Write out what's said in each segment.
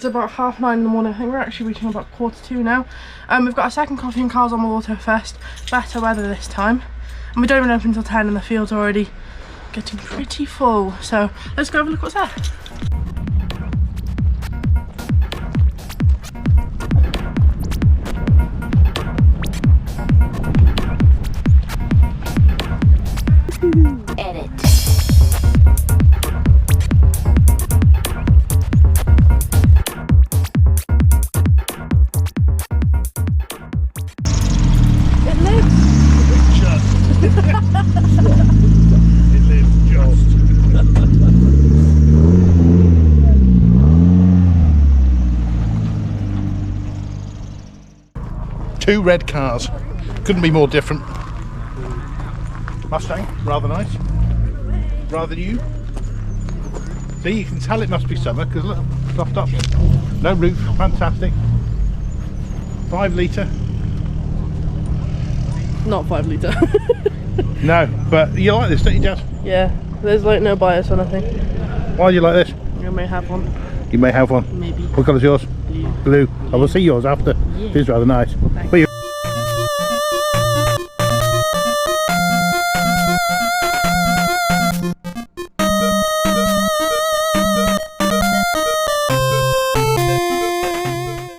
It's about 9:30 in the morning. I think we're actually reaching about 1:45 now. We've got our second coffee and cars on the Autofest. Better weather this time. And we don't even open until 10 and the field's already getting pretty full. So let's go have a look what's there. Edit. It lives. Just. It lives just. Two red cars. Couldn't be more different. Mustang, rather nice. Rather new. See, you can tell it must be summer because look, soft up. No roof, fantastic. 5 litre. Not 5 litre. No, but you like this, don't you, Jazz? Yeah, there's like no bias or nothing. Why do you like this? You may have one. You may have one. Maybe. What colour's yours? Blue. Blue. I will see yours after. Yeah. It is rather nice. Thanks. But you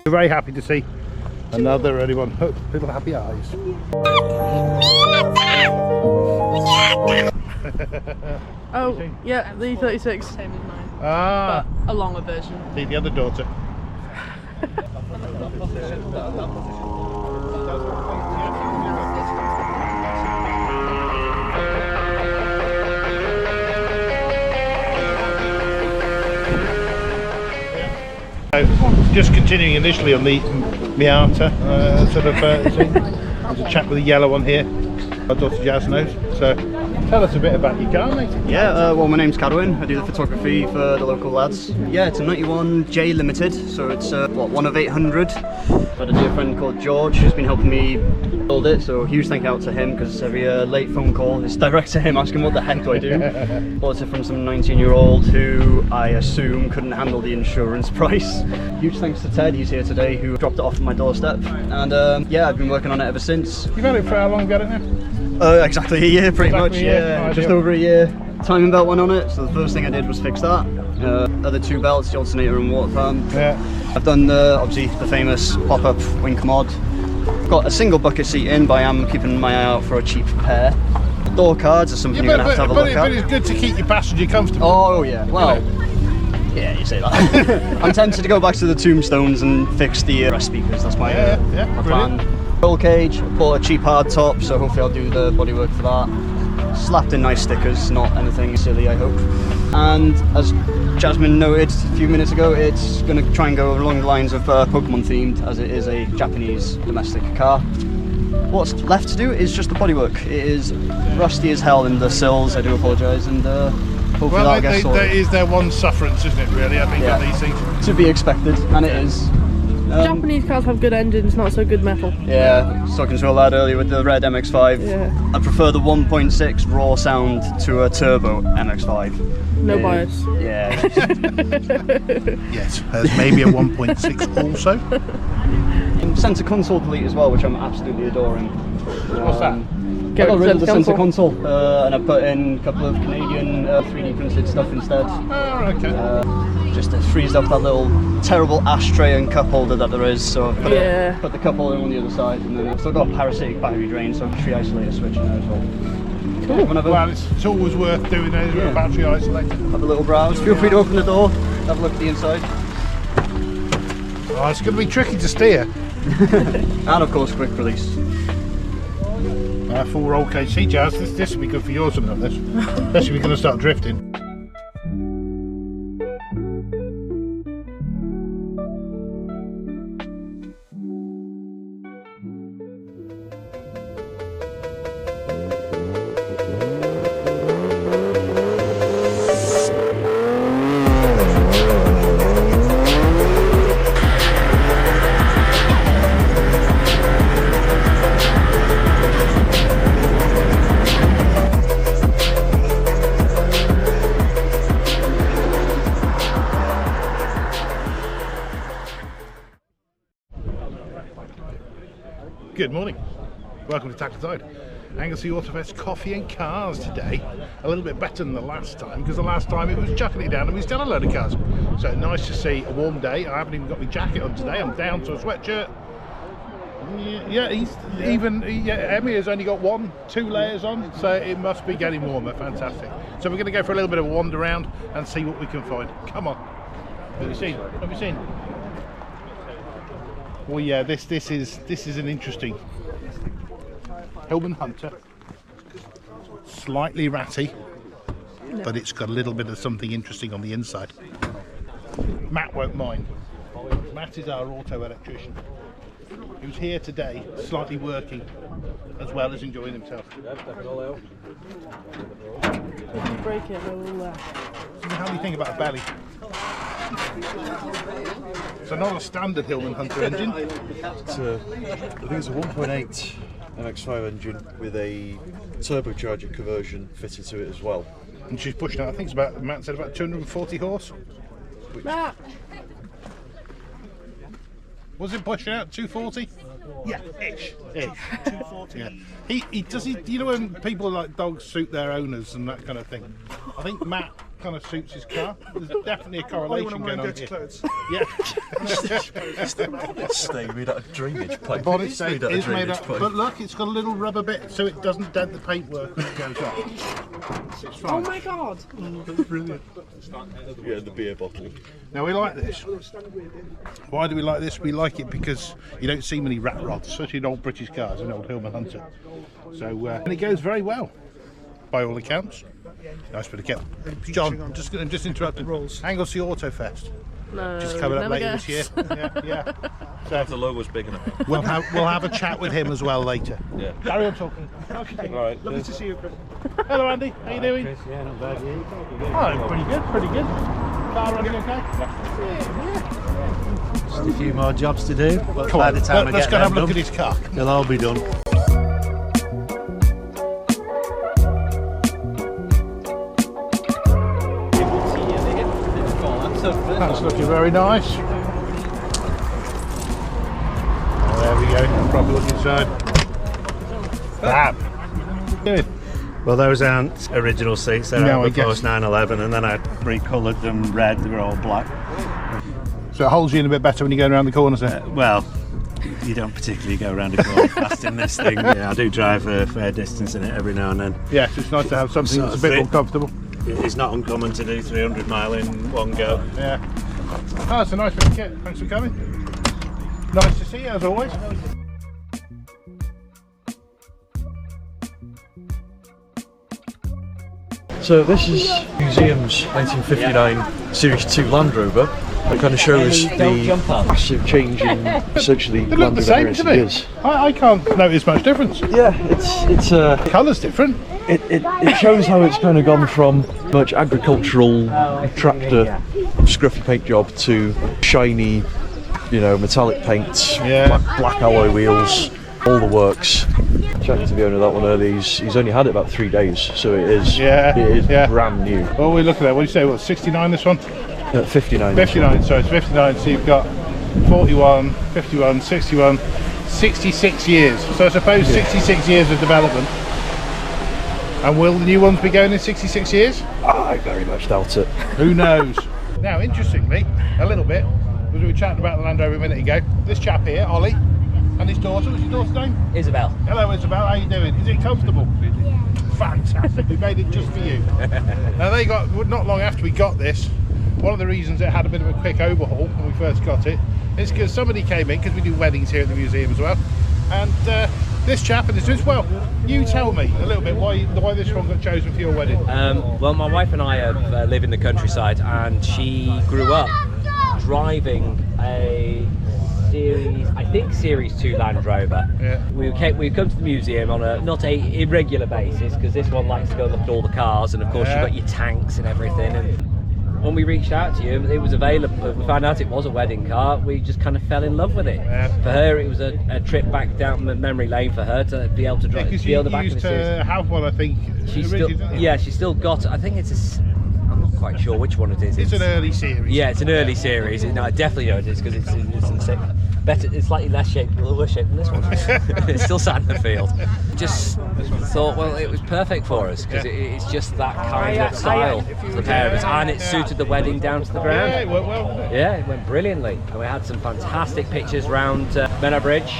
We're very happy to see another anyone. Oh, little happy eyes. Oh, yeah, the 36. Same as mine. Ah, But a longer version. see the other daughter. So, just continuing initially on the Miata, there's a chap with a yellow one here. Our daughter Jazz knows. So tell us a bit about your car, mate. Yeah, well, my name's Cadwyn. I do the photography for the local lads. Yeah, it's a 91 J Limited, so it's one of 800. I had a dear friend called George who's been helping me build it, so huge thank you out to him because every late phone call is direct to him asking what the heck do I do. Bought it from some 19-year-old who I assume couldn't handle the insurance price. Huge thanks to Ted, he's here today, who dropped it off at my doorstep. And yeah, I've been working on it ever since. You've had it for how long? Got it now? Exactly a year, pretty much. Yeah, just over a year. Timing belt went on it, so the first thing I did was fix that. Other 2 belts, the alternator and water pump. Yeah. I've done obviously the famous pop-up wing commode. Got a single bucket seat in, but I am keeping my eye out for a cheap pair. Door cards are something you're going to have a look at. But it's good to keep your passenger comfortable. Oh yeah, well, yeah, you say that. I'm tempted to go back to the Tombstones and fix the rest speakers. That's my, my plan. Roll cage, bought a cheap hard top, so hopefully I'll do the bodywork for that. Slapped in nice stickers, not anything silly, I hope. And as Jasmine noted a few minutes ago, it's going to try and go along the lines of Pokemon themed, as it is a Japanese domestic car. What's left to do is just the bodywork. It is rusty as hell in the sills, I do apologise, and hopefully that'll get sorted. That is their one sufferance, isn't it, really, I think, on these things. To be expected, and it is. Japanese cars have good engines, not so good metal. Yeah, I was talking to a lad earlier with the red MX-5. Yeah. I prefer the 1.6 raw sound to a turbo MX-5. No bias. Yeah. Yes, there's maybe a 1.6 also. Centre console delete as well, which I'm absolutely adoring. What's that? I got rid of the centre console and I put in a couple of Canadian 3D printed stuff instead. Oh, okay. Just to freeze up that little terrible ashtray and cup holder that there is. So I put the cup holder on the other side, and then I've still got a parasitic battery drain, so I can free isolate a switch in there as well. Cool. Well, it's always worth doing those with a battery isolator. Have a little browse. Feel free to open the door, have a look at the inside. Oh, it's going to be tricky to steer. And of course, quick release. Full roll cage. See, Jazz, this will be good for yours, something like this. Especially if you're going to start drifting. Good morning. Welcome to Tackleside. Anglesey Autofest coffee and cars today. A little bit better than the last time, because the last time it was chucking it down and we still had a load of cars. So nice to see a warm day. I haven't even got my jacket on today. I'm down to a sweatshirt. Yeah, Emmy has only got 2 layers on, so it must be getting warmer. Fantastic. So we're going to go for a little bit of a wander around and see what we can find. Come on. What have you seen? What have you seen? Well, yeah, this is an interesting Hillman Hunter. Slightly ratty, but it's got a little bit of something interesting on the inside. Matt won't mind. Matt is our auto electrician, who's here today, slightly working as well as enjoying himself. If you break it, they will How do you think about a belly? So not a standard Hillman Hunter engine. I think it's a 1.8 MX-5 engine with a turbocharger conversion fitted to it as well. And she's pushing out, I think it's about, Matt said about 240 horse. Matt! Was it pushing out 240? Yeah, ish. 240. Yeah. He does. You know when people like dogs suit their owners and that kind of thing. I think Matt kind of suits his car. There's definitely a correlation going on here. Clothes. Yeah. Stay made out of drainage pipe. The bonnet stay is made up, but look, it's got a little rubber bit so it doesn't dent the paintwork when it goes off. It's fine. Oh my god! That's brilliant. Yeah, the beer bottle. Now we like this. Why do we like this? We like it because you don't see many rat rods, especially in old British cars, an old Hillman Hunter. So and it goes very well, by all accounts. Nice bit of kit. John, I'm just interrupting. Anglesey Autofest. No, Just coming up later guess. this year. Yeah. So The logo's big enough. we'll have a chat with him as well later. Yeah. Carry on talking. All right. Lovely to see you, Chris. Hello, Andy. How you doing? Chris, yeah, not bad. Oh, pretty good. Car running okay? Yeah. Just a few more jobs to do, but Come by on, the time let's I get go and have a them look at done, his car. they'll all be done. That's looking very nice. Oh, there we go. Proper look inside. Bam. Good. Well, those aren't original seats, they're No, I out guess. post 911, and then I recoloured them red, they were all black. So it holds you in a bit better when you're going around the corners then? Well, you don't particularly go around a corner fast in this thing. Yeah, I do drive a fair distance in it every now and then. Yeah, so it's nice to have something Sort that's a of bit thing. more comfortable. It's not uncommon to do 300 mile in one go. Yeah. Oh, it's a nice bit of kit. Thanks for coming. Nice to see you as always. So this is museum's 1959 Series 2 Land Rover. It kind of shows the massive change in essentially They look Land the Rover same as to it me. is. I can't notice much difference. Yeah, it's The colour's different. it shows how it's kind of gone from much agricultural tractor scruffy paint job to shiny, metallic paints, Yeah. black alloy wheels, all the works. Chatting to the owner of that one earlier, he's only had it about 3 days, so it is brand new. What are we looking at? What do you say? What, 69 this one? 59. 59, so it's 59, so you've got 41, 51, 61, 66 years. So I suppose 66 years of development. And will the new ones be going in 66 years? I very much doubt it. Who knows? Now, interestingly, a little bit, as we were chatting about the Land Rover a minute ago, this chap here, Ollie, and his daughter, what's your daughter's name? Isabel. Hello Isabel, how you doing? Is it comfortable? Yeah. Fantastic, we made it just for you. Now they got, not long after we got this, one of the reasons it had a bit of a quick overhaul when we first got it is because somebody came in, because we do weddings here at the museum as well, and this chap and this, well, you tell me a little bit why this one got chosen for your wedding. Well, my wife and I live in the countryside, and she grew up driving a Series 2 Land Rover. Yeah. We've come to the museum on a not a irregular basis, because this one likes to go and look at all the cars, and of course Yeah. you've got your tanks and everything. And when we reached out to you, it was available. We found out it was a wedding car. We just kind of fell in love with it. Yeah. For her, it was a trip back down memory lane for her to be able to drive. Because be on you the back of used the Series. to have one, I think, She's originally, still, didn't you? yeah, she's still got. I think I'm not quite sure which one it is. It's an early series. Yeah, it's an early series. No, I definitely know it is because it's in the better, it's slightly less shaped, worse shaped than this one. It's still sat in the field. Just thought, well, it was perfect for us because it's just that kind of style for the pair of us, and it suited the wedding down to the ground. Yeah, it went well, didn't it? Yeah, it went brilliantly, and we had some fantastic pictures round Menor Bridge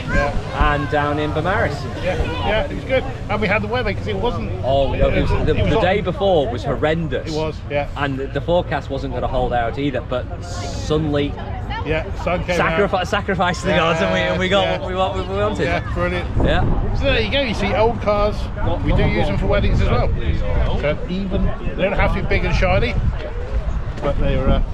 and down in Beaumaris. Yeah, it was good. And we had the weather because it wasn't. Oh, no, it was the day hot. before was horrendous. It was, yeah. And the forecast wasn't going to hold out either, but sunlight Sun came out. sacrificed the gods, and we got what we wanted. Yeah, brilliant. Yeah. So there you go. You see, old cars, we do use them for weddings as well. So even they don't have to be big and shiny, but they're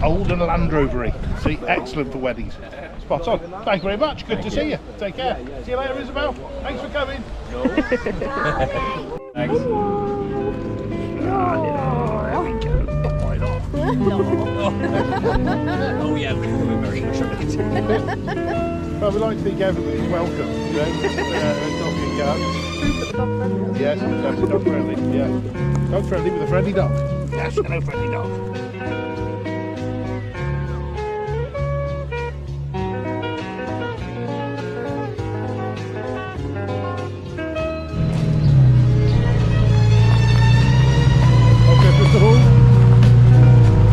old and Land Rovery. See, excellent for weddings. Spot on. Thank you very much. Good to see you. Take care. See you later, Isabel. Thanks for coming. Thanks. Oh yeah, we're very sure. Well, we like to think everybody's welcome, you know, coffee and cars. Yes, definitely dog friendly, yeah. Dog friendly with a friendly dog. Yes, hello friendly dog. Okay, Mr. Hall.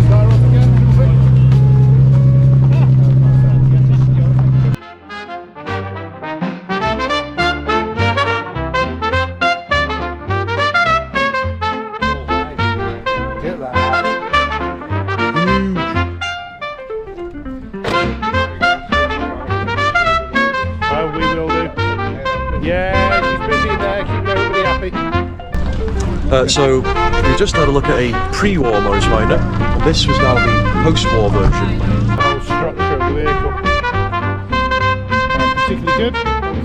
Fire off again, quick. We will do. Yeah, she's busy there, keep everybody happy. So we just had a look at a pre-war Morris Minor, and this was now the post-war version. The whole structure of the vehicle. Particularly good.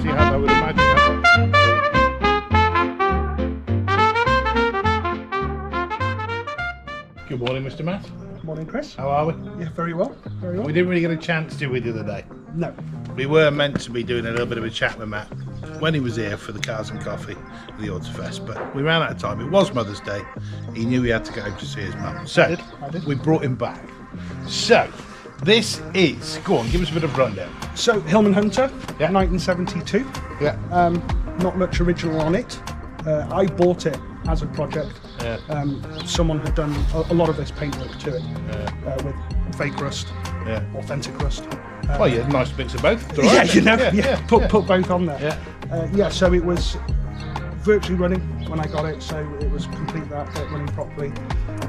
See how I would imagine that. Good morning, Mr. Matt. Morning, Chris. How are we? Yeah, very well. Very well. We didn't really get a chance, did we, the other day? No. We were meant to be doing a little bit of a chat with Matt when he was here for the Cars and Coffee at the Autofest, but we ran out of time. It was Mother's Day. He knew he had to go home to see his mum. So I did. we brought him back. So this is, go on, give us a bit of rundown. So, Hillman Hunter, Yeah. 1972. Yeah. Not much original on it. I bought it as a project. Yeah. Someone had done a lot of this paintwork to it with fake rust, Yeah. authentic rust. Oh yeah, nice mix of both. It's all right, Yeah, you know, yeah, put both on there. Yeah. So it was virtually running when I got it, so it was complete that running properly.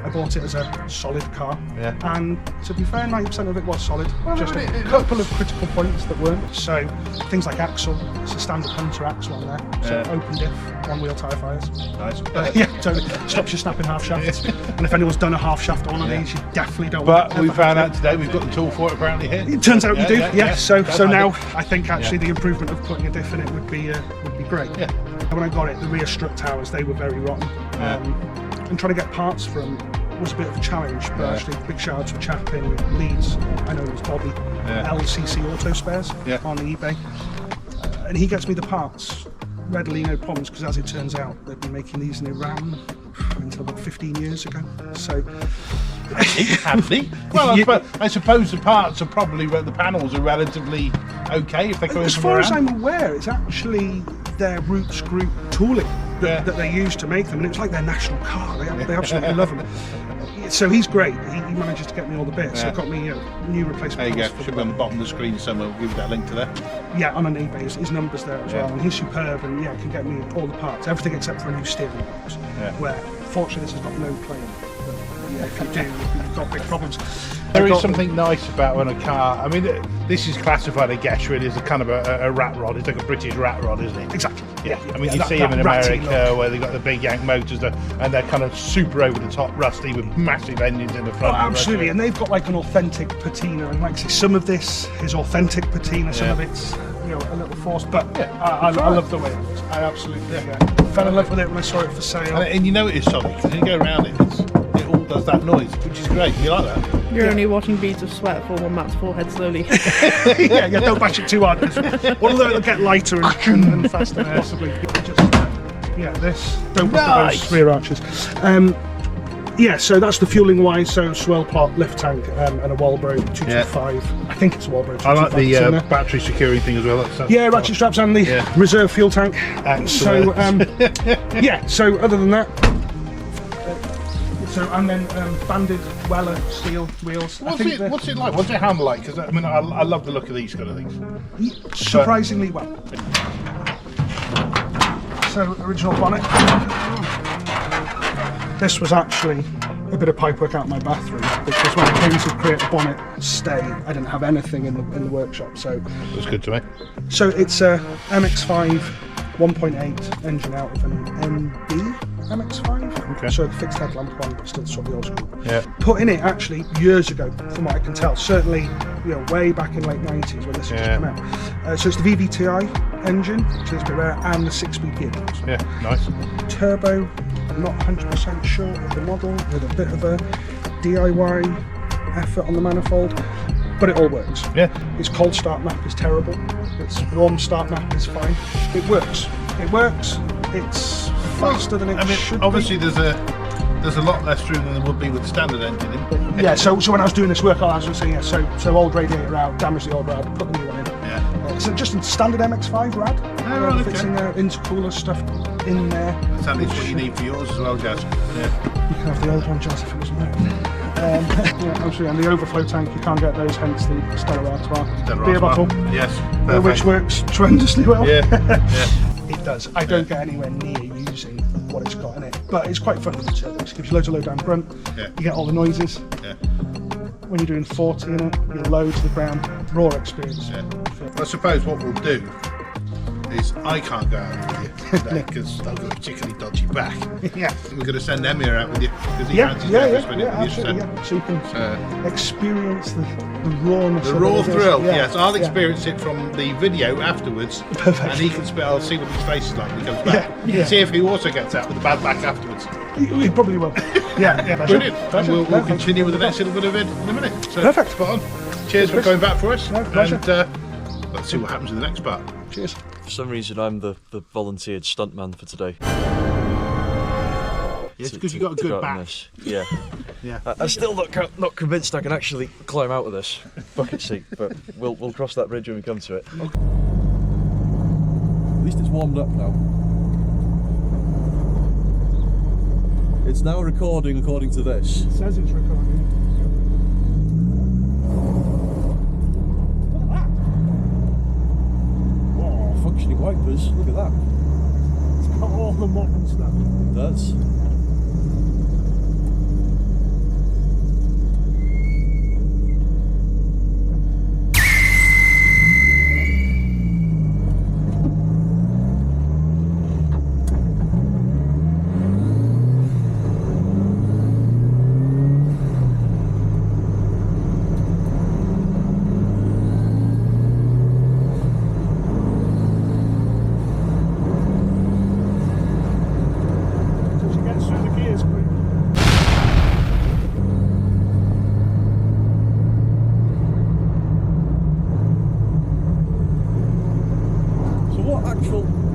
I bought it as a solid car, and to be fair, 90% of it was solid. Just a couple of critical points that weren't. So things like axle, it's a standard Hunter axle on there, so open diff, one wheel tyre fires. Nice. Yeah, totally. Stops you snapping half shafts. And if anyone's done a half shaft on one of these, you definitely don't want But we found out today we've got the tool for it apparently here. it turns out you do, So That's now handy. I think actually the improvement of putting a diff in it would be great. Yeah. When I got it, the rear strut towers, they were very rotten. And trying to get parts from was a bit of a challenge, but actually big shout out to a chap in Leeds, I know it was Bobby, LCC Auto Spares on eBay. And he gets me the parts readily, no problems, because as it turns out, they've been making these in Iran until about 15 years ago. So Handy. Well, I suppose the parts are probably, the panels are relatively okay if they're coming as from far as around. I'm aware, it's actually their Roots Group tooling that they use to make them, and it was like their national car. They absolutely love them. So he's great. He manages to get me all the bits. So got me new replacement. There you go. parts for Should the be on the bottom of the screen somewhere. We'll give you that link to that. Yeah, on an eBay, his number's there as well, and he's superb, and can get me all the parts, everything except for a new steering box. Where fortunately this has got no plane. But if you do, you've got big problems. There is something nice about when a car. I mean, this is classified, I guess, really as a kind of a rat rod. It's like a British rat rod, isn't it? Exactly. Yeah. I mean, you see them in ratty America look. where they've got the big yank motors, and they're kind of super over the top, rusty with massive engines in the Oh, front. absolutely, and they've got like an authentic patina, and like I say, some of this is authentic patina, some of it's a little forced, but I love the way it looks. I absolutely fell in love with it when I saw it for sale. And you know it is solid because you go around it, it all does that noise, which is great. You like that? You're only watching beads of sweat fall on Matt's forehead slowly. Don't bash it too hard. Although it'll get lighter and faster, possibly. Just, this. Don't put those rear arches. Yeah, so that's the fueling wise, so swirl pot, lift tank, and a Walbro 225. I think it's a Walbro 225. I like the battery securing thing as well. Yeah, ratchet straps and the reserve fuel tank. So other than that, and then banded Weller steel wheels. What's it like? What's it handle like? Because I mean, I love the look of these kind of things. Surprisingly well. So original bonnet. This was actually a bit of pipework out of my bathroom because when I came to create the bonnet stay, I didn't have anything in the workshop. So that's good to me. So it's a MX-5 1.8 engine out of an MB MX-5. Okay. So the fixed headlamp one, but still sort of the old school. Yeah. Put in it actually years ago, from what I can tell. Certainly, way back in late 90s when this was just come out. So it's the VVTi engine, which is a bit rare, and the 6-speed gearbox. Yeah, nice. Turbo, not 100% sure of the model, with a bit of a DIY effort on the manifold, but it all works. Yeah. Its cold start map is terrible. Its warm start map is fine. It works. It works. It's faster than it should obviously be. There's a lot less room than there would be with the standard engine in. Yeah, so when I was doing this work, I was saying, so old radiator out, damage the old rad, put the new one in. Yeah. So just a standard MX-5 rad. Fixing intercooler stuff in there. That's at least what you need for yours as well, Jazz. Yeah. You can have the old one, Jazz, if it wasn't there. Obviously, and the overflow tank, you can't get those, hence the Stella Artois beer bottle. Yes. Which works tremendously well. Yeah. It does. I don't get anywhere near using what it's got in it, but it's quite fun with the turbos. It gives you loads of low down grunt. Yeah. You get all the noises. Yeah. When you're doing 40 in it, you low to the ground, raw experience. Yeah. I suppose what we'll do is I can't go out with you today because I've got a particularly dodgy back. Yeah. We're going to send Emir out with you because he fancies with you. Absolutely, so you can experience the rawness. The raw thrill. Yes, I'll experience it from the video afterwards. Perfect. And he can I'll see what his face is like when he comes back. See if he also gets out with a bad back afterwards. He probably will. Yeah. Brilliant. And we'll continue with the next little bit of it in a minute. So, perfect. Spot on. Cheers for coming back for us. No, pleasure. And let's see what happens in the next part. Cheers. For some reason, I'm the volunteered stuntman for today. It's because you've got a good back. Yeah. I'm still not convinced I can actually climb out of this bucket seat, but we'll cross that bridge when we come to it. Okay. At least it's warmed up now. It's now recording according to this. It says it's recording. Functioning wipers, look at that. It's got all the modern stuff. It does.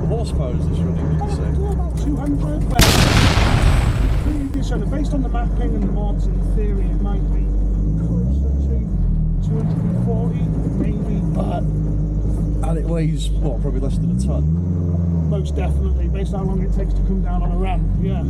Horsepower is this running, did you say? About 200. So based on the mapping and the mods, in theory it might be closer to 240, maybe. And it weighs, what, probably less than a ton? Most definitely, based on how long it takes to come down on a ramp, yeah.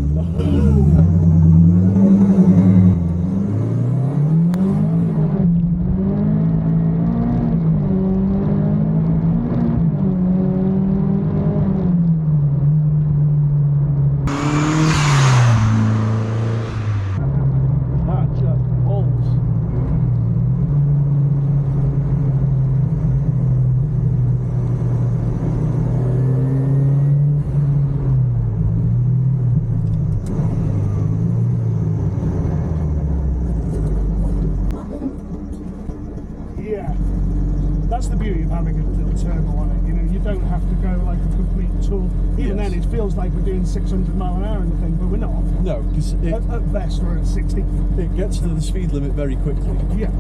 That's the beauty of having a little turbo on it. You don't have to go like a complete tool. Even then, it feels like we're doing 600 mile an hour in the thing, but we're not. No, because at best we're at 60. It gets to the speed limit very quickly. Yeah.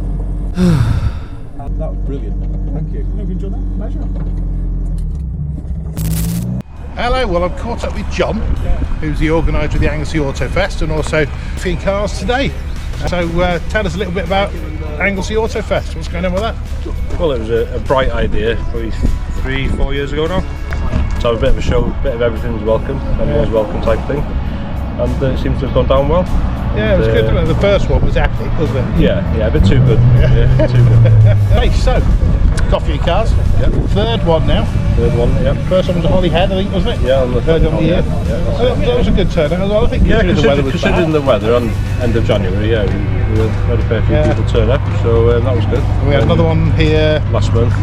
That was brilliant. Thank you. Hope you enjoyed that. Pleasure. Hello, well I've caught up with John, who's the organiser of the Anglesey Autofest and also Coffee and Cars today. So tell us a little bit about Anglesey Autofest. What's going on with that? Well, it was a bright idea probably 3-4 years ago now. To have a bit of a show, a bit of everything's welcome, everyone's welcome type thing. And it seems to have gone down well. Yeah, it was good. The first one was epic, wasn't it? Yeah, a bit too good. Yeah, too good. Hey, so Coffee and Cars. Yep. Third one now. Third one, yeah. First one was at Holyhead, I think, wasn't it? Yeah, on the third one of the year. That was a good turnout as well. I think considering the weather was considering bad. the weather on end of January, yeah, we had a fair few people turn up, so that was good. And we had another one here last month,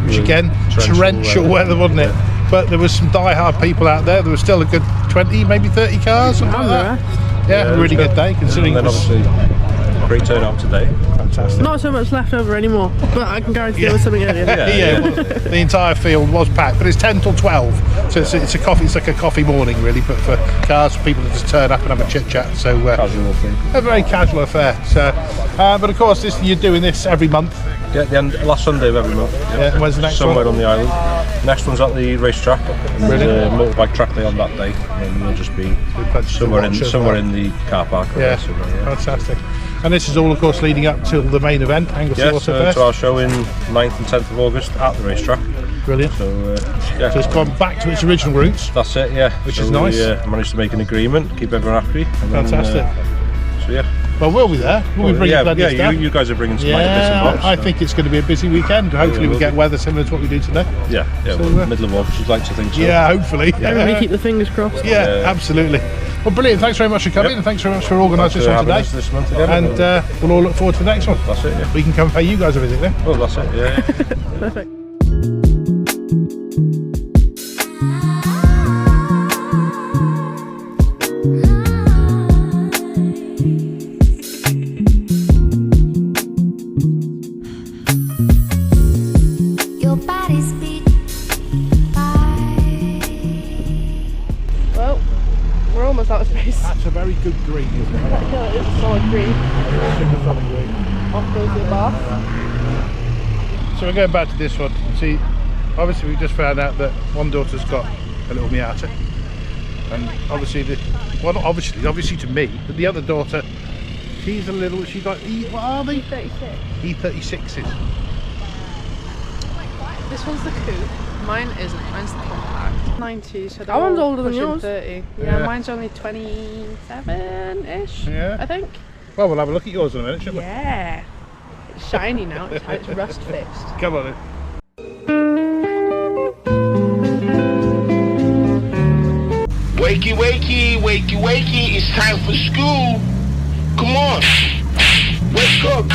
which again, torrential weather, wasn't it? But there was some die-hard people out there. There was still a good 20, maybe 30 cars, something like that. Yeah, a really good day considering. And then obviously great turnout today. Fantastic. Not so much left over anymore, but I can guarantee there was something earlier. Well, the entire field was packed, but it's 10 till 12, so it's a coffee. It's like a coffee morning, really, but for cars, for people to just turn up and have a chit chat. So Casual thing. A very casual affair. So, but of course, you're doing this every month. Yeah, last Sunday of every month. Yeah. When's the next Somewhere one? on the island. Next one's at the racetrack. There's a motorbike track day on that day, and we'll just be somewhere in the car park. Yeah, fantastic. And this is all, of course, leading up to the main event, Anglesey Autofest. To our show in 9th and 10th of August at the racetrack. Brilliant. So so it's gone back to its original roots. That's it, yeah. Which is nice. We managed to make an agreement, keep everyone happy. Fantastic. So yeah. Well, we'll be there. We'll be bringing plenty of stuff. You guys are bringing some bits and bobs. I think it's going to be a busy weekend. Hopefully we get weather similar to what we do today. Yeah, So, middle of August, you'd like to think so. Yeah, hopefully. Everybody keep the fingers crossed. Yeah, absolutely. Well, brilliant. Thanks very much for coming, and thanks very much for organising this one today. This month again. And we'll all look forward to the next one. That's it, yeah. We can come and pay you guys a visit then. Well, that's it, yeah. Perfect. Well, we're almost out of space. That's a very good green, isn't it? Yeah, it is a solid green. Super solid green. Off goes the bath. So we're going back to this one. See, obviously we just found out that one daughter's got a little Miata, and obviously obviously to me, but the other daughter, she's got what are they? E36. E36s. This one's the coupe. Mine isn't. Mine's the compact. 90, so That one's older than pushing yours. 30. Yeah. Yeah, mine's only 27-ish. Yeah. I think. Well, we'll have a look at yours in a minute, shouldn't Yeah. It's shiny now. It's rust fixed. we? Come on then. Wakey, wakey, wakey, wakey, it's time for school. Come on, wake up.